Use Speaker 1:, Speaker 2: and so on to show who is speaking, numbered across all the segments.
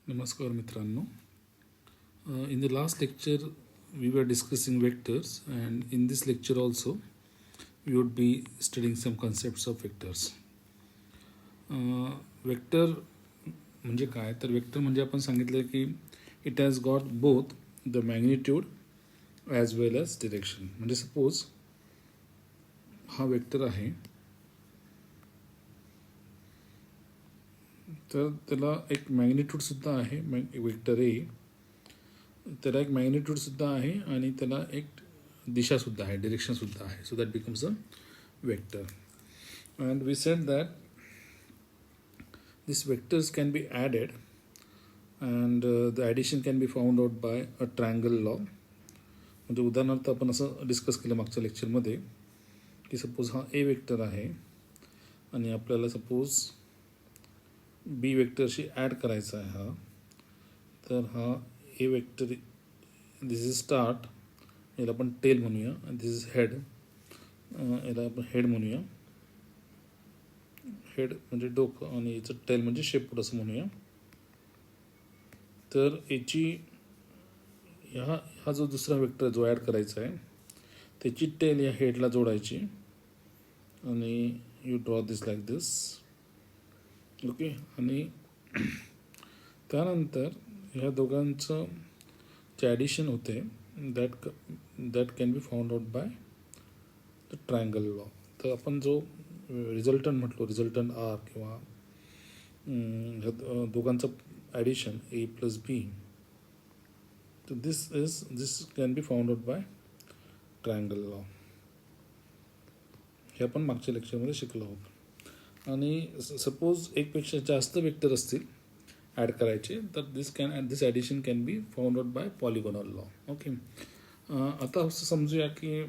Speaker 1: Namaskar Mitranno. In the last lecture we were discussing vectors, and in this lecture also we would be studying some concepts of vectors. Vector म्हणजे काय तर vector म्हणजे आपण सांगितलं की it has got both the magnitude as well as direction. म्हणजे suppose हा vector आहे तर त्याला एक मॅग्निट्यूडसुद्धा आहे. वेक्टर ए त्याला एक मॅग्निट्यूडसुद्धा आहे आणि त्याला एक दिशासुद्धा आहे, डिरेक्शनसुद्धा आहे. So that becomes a vector. And we said that these vectors can be added and the addition can be found out by a triangle law. म्हणजे उदाहरणार्थ आपण असं डिस्कस केलं मागच्या लेक्चरमध्ये की सपोज हा ए वेक्टर आहे आणि आपल्याला सपोज बी वेक्टरशी ॲड करायचा आहे हा. तर हा ए वेक्टर दिस इज स्टार्ट, याला आपण टेल म्हणूया, आणि दिस इज हेड, याला आपण हेड म्हणूया. हेड म्हणजे डोकं आणि याचं टेल म्हणजे शेपूट असं म्हणूया. तर याची हा जो दुसरा वेक्टर जो ॲड करायचा आहे त्याची टेल या हेडला जोडायची आणि you draw this like this. Okay. आणि त्यानंतर ह्या दोघांचं जे ॲडिशन होते that can be found out by the triangle law. तर आपण जो रिझल्टंट म्हटलो, रिझल्टंट आर किंवा दोघांचं ॲडिशन ए प्लस बी, तर this can be found out by triangle law. हे आपण मागच्या लेक्चरमध्ये शिकलो आहोत. आणि सपोज एकपेक्षा जास्त वेक्टर असतील ॲड करायचे तर this addition can be found out by polygonal law. Okay. आता असं समजूया की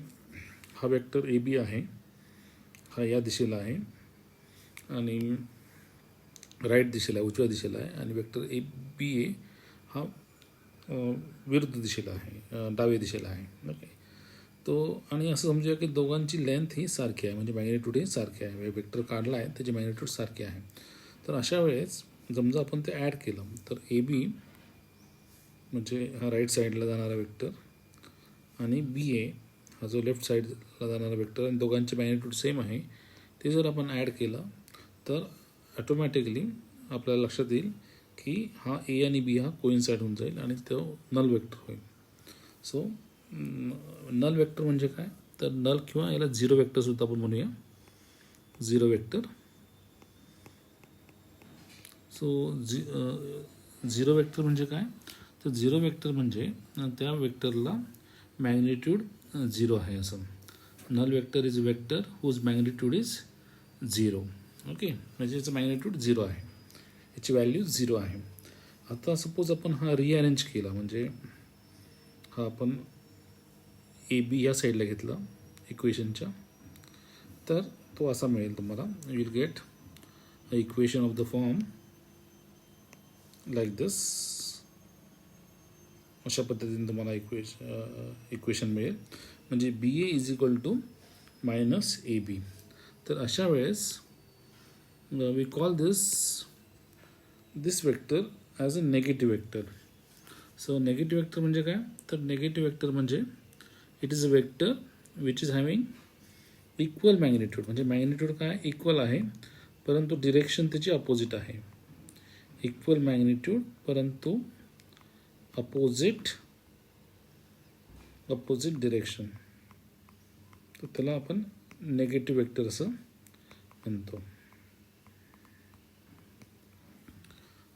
Speaker 1: हा वेक्टर ए बी आहे, हा या दिशेला आहे आणि राईट दिशेला आहे, उजव्या दिशेला आहे, आणि वेक्टर ए बी ए हा विरुद्ध दिशेला आहे, डाव्या दिशेला आहे. ओके. तो आणि असं समजूया की दोघांची लेंथ ही सारखी आहे, म्हणजे मॅग्निट्यूड ही सारखी आहे. वेक्टर काढला आहे त्याची मॅग्निट्यूड सारखी आहे. तर अशा वेळेस समजा आपण ते ॲड केलं तर ए बी म्हणजे हा राईट साईडला जाणारा वेक्टर आणि बी ए हा जो लेफ्ट साईडला जाणारा वेक्टर, आणि दोघांचे मॅग्निट्यूड सेम आहे, ते जर आपण ॲड केलं तर ॲटोमॅटिकली आपल्याला लक्षात येईल की हा ए आणि बी हा कोइन्साइड होऊन जाईल आणि तो नल वेक्टर होईल. सो नल वेक्टर म्हणजे काय तर नल किंवा याला झिरो वेक्टरसुद्धा आपण म्हणूया, zero vector. So zero vector म्हणजे काय तर झिरो वेक्टर म्हणजे त्या वेक्टरला मॅग्निट्यूड झिरो आहे असं. Null vector is vector whose magnitude is zero. Okay. म्हणजे याचं मॅग्निट्यूड झिरो आहे, याची व्हॅल्यू झिरो आहे. आता सपोज आपण हा रिअरेंज केला, म्हणजे हा आपण ए बी या साईडला घेतला इक्वेशनच्या, तर तो असा मिळेल तुम्हाला. You will get a equation of the form like this. अशा पद्धतीने तुम्हाला इक्वेशन मिळेल, म्हणजे B A is equal to minus A B. तर अशा वेळेस we call this vector as a negative vector. So negative vector म्हणजे काय तर नेगेटिव्ह वेक्टर म्हणजे it is a vector which is having equal magnitude. म्हणजे मॅग्निट्यूड काय equal आहे परंतु डिरेक्शन त्याची अपोजिट आहे. इक्वल मॅग्निट्यूड परंतु अपोजिट डिरेक्शन, तर त्याला आपण नेगेटिव्ह वेक्टर असं म्हणतो.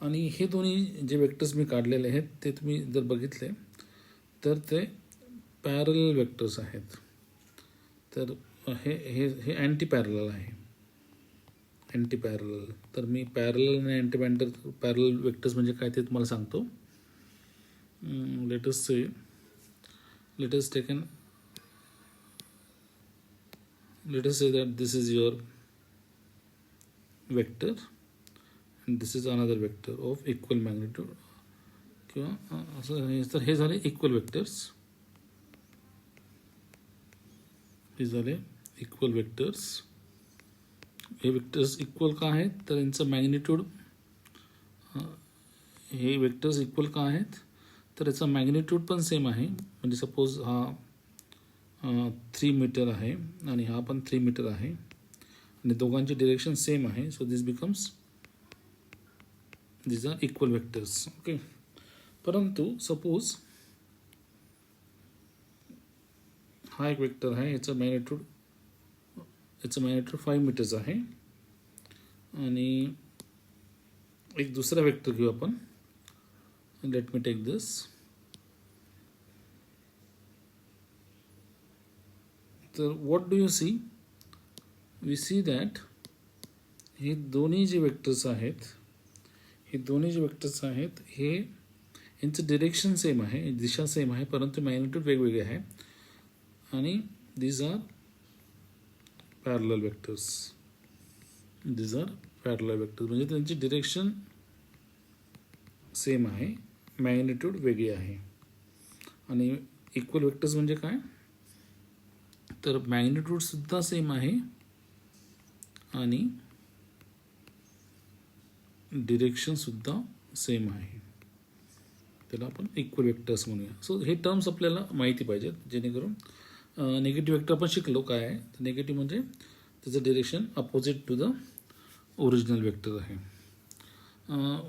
Speaker 1: आणि हे दोन्ही जे वेक्टर्स मी काढलेले आहेत ते तुम्ही जर बघितले तर ते पॅरलल वेक्टर्स आहेत. तर हे हे हे अँटी पॅरलल आहे, अँटी पॅरलल. तर मी पॅरलल आणि अँटी पॅरलल वेक्टर्स म्हणजे काय ते तुम्हाला सांगतो. Let us say that this is your vector and this is another vector of equal magnitude किंवा असं. तर हे झाले इक्वल वेक्टर्स, हे झाले इक्वल वेक्टर्स. हे वेक्टर्स इक्वल का आहेत तर यांचं मॅग्निट्यूड हे वेक्टर्स इक्वल का आहेत, तर याचा मॅग्निट्यूड पण सेम आहे. म्हणजे सपोज हा 3 मीटर आहे आणि हा पण 3 मीटर आहे आणि दोघांची डिरेक्शन सेम आहे. So this becomes these are equal vectors. Okay. परंतु सपोज हा एक वेक्टर आहे, याचं मॅग्निट्यूड 5 मीटर्स आहे आणि एक दुसरा वेक्टर घेऊ आपण. Let me take this. तर what do you see? We see that हे दोन्ही जे वेक्टर्स आहेत, हे यांचं डिरेक्शन सेम आहे, दिशा सेम आहे, परंतु मॅग्निट्यूड वेगवेगळे आहे आणि दीज आर पॅरलल वेक्टर्स. म्हणजे त्यांची डिरेक्शन सेम आहे, मॅग्निट्यूड वेगळी आहे. आणि इक्वल वेक्टर्स म्हणजे काय? तर मॅग्निट्यूड सुद्धा सेम आहे आणि डिरेक्शन सुद्धा सेम आहे. त्याला आपण इक्वल वेक्टर्स म्हणूया. सो हे टर्म्स आपल्याला माहिती पाहिजेत, जेणेकरून निगेटिव्ह वेक्टर आपण शिकलो काय आहे. तर निगेटिव्ह म्हणजे त्याचं direction opposite to the original vector आहे.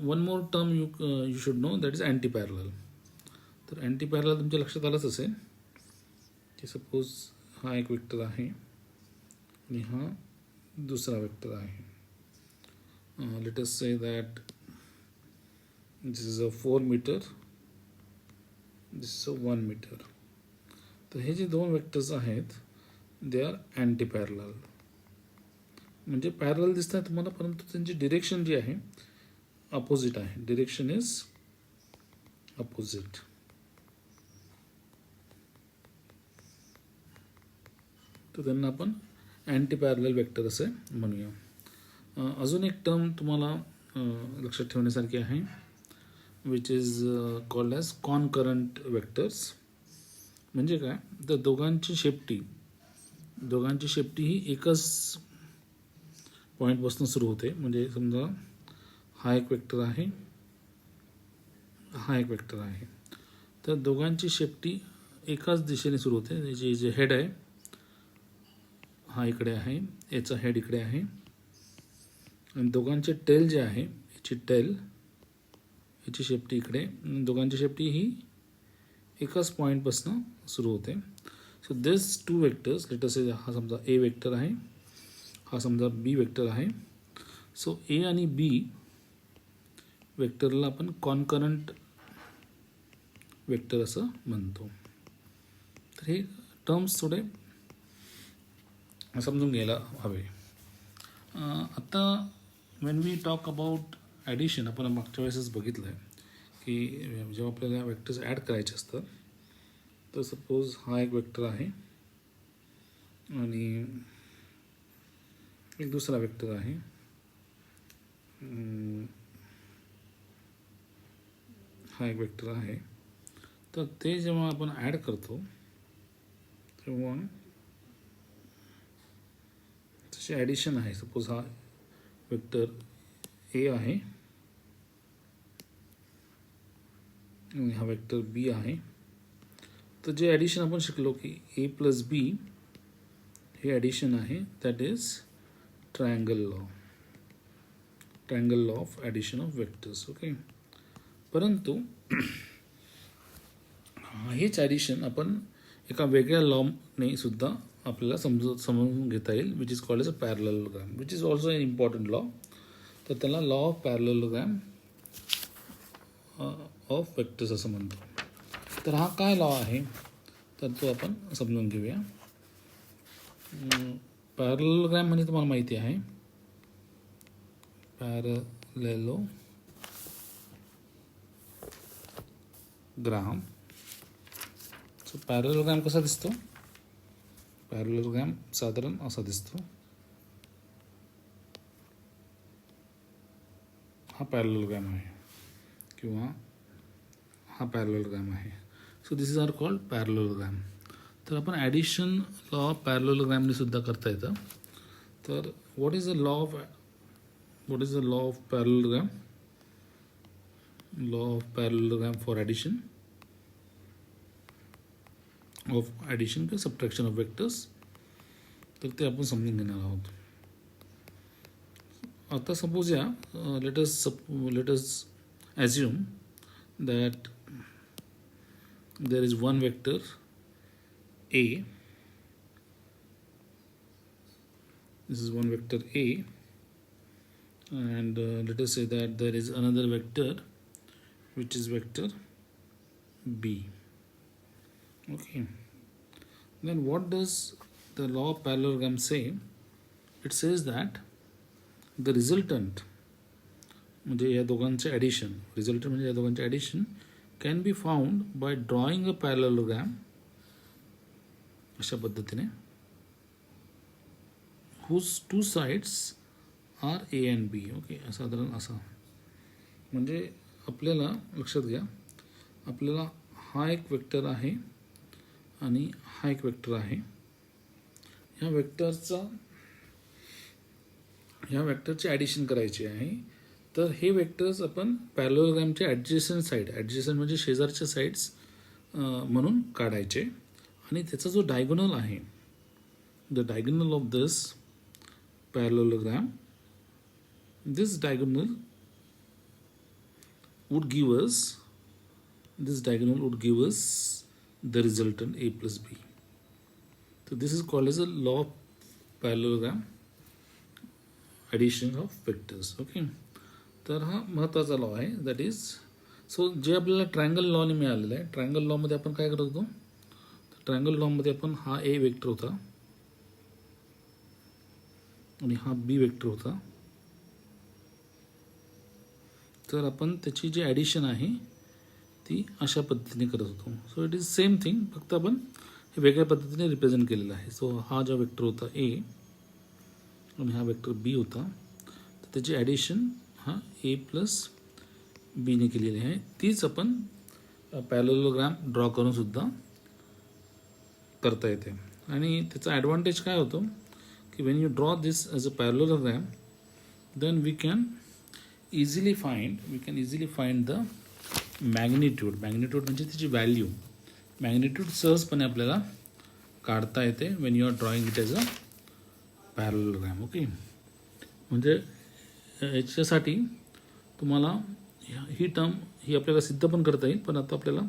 Speaker 1: One more term you should know, that is anti parallel. तर अँटी पॅरलल तुमच्या लक्षात आलंच असेल की सपोज हा एक वेक्टर आहे आणि हा दुसरा वेक्टर आहे. Let us say that this is a 4 metre, this is a 1 metre. तर हे जे दोन वेक्टर्स आहेत दे आर अँटी पॅरलल. म्हणजे पॅरलल दिसतात तुम्हाला, परंतु त्यांची डिरेक्शन जी आहे अपोजिट आहे. Direction is opposite. तर त्यांना आपण अँटी पॅरलल वेक्टर असे म्हणूया. अजून एक टर्म तुम्हाला लक्षात ठेवण्यासारखी आहे, which is called as concurrent vectors. म्हणजे काय? तर दोघांची शेपटी ही एकच पॉईंटपासून सुरू होते. म्हणजे समजा हा एक वेक्टर आहे, हा एक वेक्टर आहे, तर दोघांची शेपटी एकाच दिशेने सुरू होते. जे हेड आहे हा इकडे आहे, याचा हेड इकडे आहे आणि दोघांचे टेल जे आहे, याची शेपटी इकडे. दोघांची शेपटी ही एकाच पॉईंटपासून सुरू होते. So this two vectors, let us say हा समजा ए वेक्टर आहे, हा समजा बी वेक्टर आहे. सो ए आणि बी वेक्टरला आपण कॉनकरंट वेक्टर असं म्हणतो. तर हे टर्म्स थोडे समजून घ्यायला हवे. आता when we talk about addition, आपण मागच्या वेळेसच बघितलं आहे की जेव्हा आपल्याला वेक्टर्स ॲड करायचे असतात, तर सपोज हा एक वेक्टर आहे आणि एक दुसरा वेक्टर आहे. हा एक वेक्टर आहे. तर ते जेव्हा आपण ॲड करतो तेव्हा तशी ॲडिशन आहे. सपोज हा वेक्टर ए आहे आणि हा वेक्टर बी आहे. तर जे ॲडिशन आपण शिकलो की ए प्लस बी हे ॲडिशन आहे, that is triangle law of addition of vectors. Okay. परंतु हेच ॲडिशन आपण एका वेगळ्या लॉने सुद्धा आपल्याला समजून घेता येईल, which is called as a parallelogram, which is also an important law. तर त्याला law of parallelogram of vectors असं म्हणतो. तर हा काय लॉ आहे, तर तो आपण समजून घेऊया. पॅरलेलोग्राम म्हणजे तुम्हाला माहिती आहे, पॅरलेलोग्राम. सो पॅरलेलोग्राम कसा दिसतो? पॅरलेलोग्राम साधारण असा दिसतो. हा पॅरलेलोग्राम आहे किंवा हा पॅरलेलोग्राम आहे. So this is are called parallelogram. तर आपण ॲडिशन लॉ ऑफ पॅरलेलोग्रामने सुद्धा करता येतं. तर what is the law of parallelogram? law of parallelogram for addition किंवा सबट्रॅक्शन ऑफ वेक्टर्स. तर ते आपण समजून घेणार आहोत. आता सपोज या let us assume that there is one vector A. This is one vector A, and let us say that there is another vector which is vector B. Okay, then what does the law of parallelogram say? It says that the resultant म्हणजे या दोघांचे addition, resultant म्हणजे या दोघांचे addition can be found by drawing a parallelogram अशा पद्धतीने, whose two sides are A and B. Okay, साधारण असा. म्हणजे आपल्याला लक्षात घ्या, आपल्याला हा एक वेक्टर आहे आणि हा एक वेक्टर आहे. ह्या वेक्टरची ॲडिशन करायची आहे. तर हे वेक्टर्स आपण पॅरलेलोग्रामचे ॲडजस्टंट म्हणजे शेजारच्या साईड्स म्हणून काढायचे. आणि त्याचा जो डायगोनल आहे, the diagonal of this parallelogram, this diagonal would give us the resultant A plus B. So this is called as a law of parallelogram addition of vectors. Okay, तर हा महत्त्वाचा लॉ आहे. दॅट इज सो जे आपल्याला triangle लॉने मिळालेलं आहे. Triangle लॉमध्ये आपण काय करत होतो, ट्रायंगल लॉमध्ये आपण हा ए वेक्टर होता आणि हा बी वेक्टर होता. तर आपण त्याची जी ॲडिशन आहे ती अशा पद्धतीने करत होतो. So it is same thing, फक्त आपण हे वेगळ्या पद्धतीने रिप्रेझेंट केलेलं आहे. सो हा जो वेक्टर होता ए आणि हा वेक्टर बी होता, तर त्याची ॲडिशन हा ए प्लस बीने केलेली आहे. तीच आपण पॅरलेलोग्राम ड्रॉ करून सुद्धा करता येते. आणि त्याचा ॲडव्हान्टेज काय होतो की when you draw this as a parallelogram, then we can easily find the magnitude म्हणजे त्याची व्हॅल्यू. मॅग्निट्यूड सहजपणे आपल्याला काढता येते when you are drawing it as a parallelogram. Okay, म्हणजे याच्यासाठी तुम्हाला ही टर्म ही आपल्याला सिद्ध पण करता येईल. पण आता आपल्याला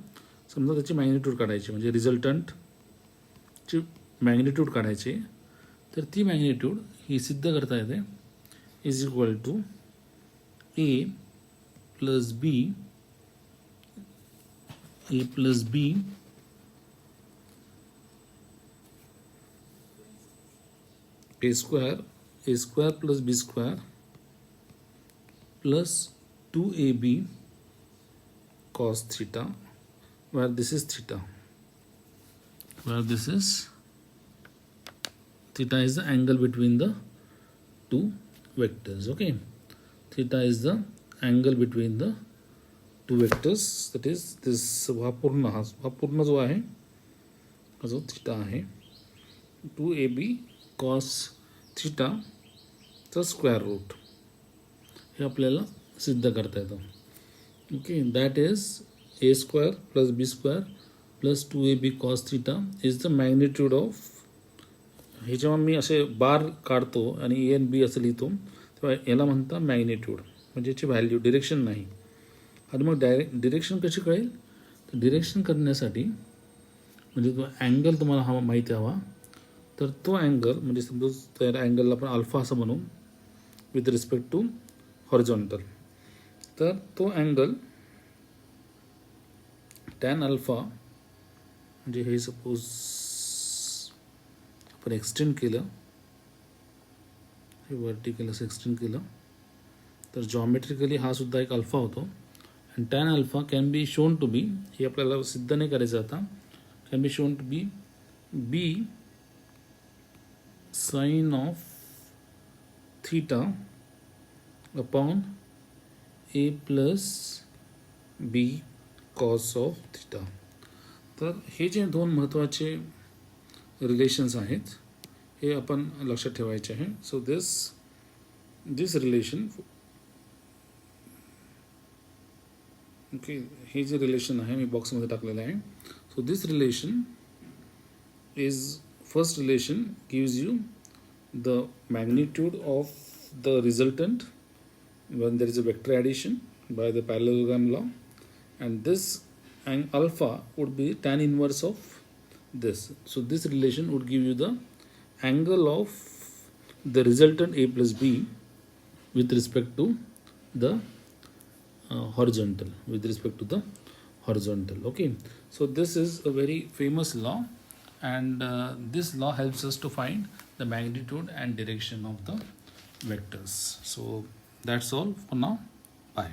Speaker 1: समजा त्याची मॅग्निट्यूड काढायची, म्हणजे रिझल्टंटची मॅग्निट्यूड काढायची. तर ती मॅग्निट्यूड ही सिद्ध करता येते is equal to A plus B A square plus B square plus 2ab cos theta, where this is theta, theta is the angle between the two vectors. Okay, theta is the angle between the two vectors, that is this हा पूर्ण जो आहे जो theta आहे 2ab cos theta चा square root हे आपल्याला सिद्ध करता येतं. Okay, that is A square plus B square plus 2ab cos theta is the magnitude of. हे जेव्हा मी असे बार काढतो आणि ए आणि बी असं लिहितो तेव्हा याला म्हणता मॅग्निट्यूड, म्हणजे याची व्हॅल्यू, डिरेक्शन नाही. आणि मग डिरेक्शन कशी कळेल, तर डिरेक्शन करण्यासाठी म्हणजे तो अँगल तुम्हाला हवा माहिती हवा, तर तो अँगल म्हणजे सपोज त्या अँगलला आपण अल्फा असं म्हणू विथ रिस्पेक्ट टू हॉरिझॉन्टल. तर तो अँगल टॅन अल्फा म्हणजे हे सपोज आपण एक्सटेंड केलं, हे वर्टिकल असं एक्सटेंड केलं तर जॉमेट्रिकली हा सुद्धा एक अल्फा होतो. आणि tan alpha can be shown to be, हे आपल्याला सिद्ध नाही करायचं आता, can be shown to be sine of theta upon A plus B cos of theta. तर हे जे दोन महत्त्वाचे रिलेशन्स आहेत हे आपण लक्षात ठेवायचे आहे. सो दिस रिलेशन ओके, हे जे रिलेशन आहे मी बॉक्समध्ये टाकलेलं आहे. So this relation is first relation gives you the magnitude of the resultant when there is a vector addition by the parallelogram law, and this alpha would be tan inverse of this. So this relation would give you the angle of the resultant a plus b with respect to the horizontal, with respect to the horizontal. Okay, so this is a very famous law, and this law helps us to find the magnitude and direction of the vectors. So that's all for now. Bye.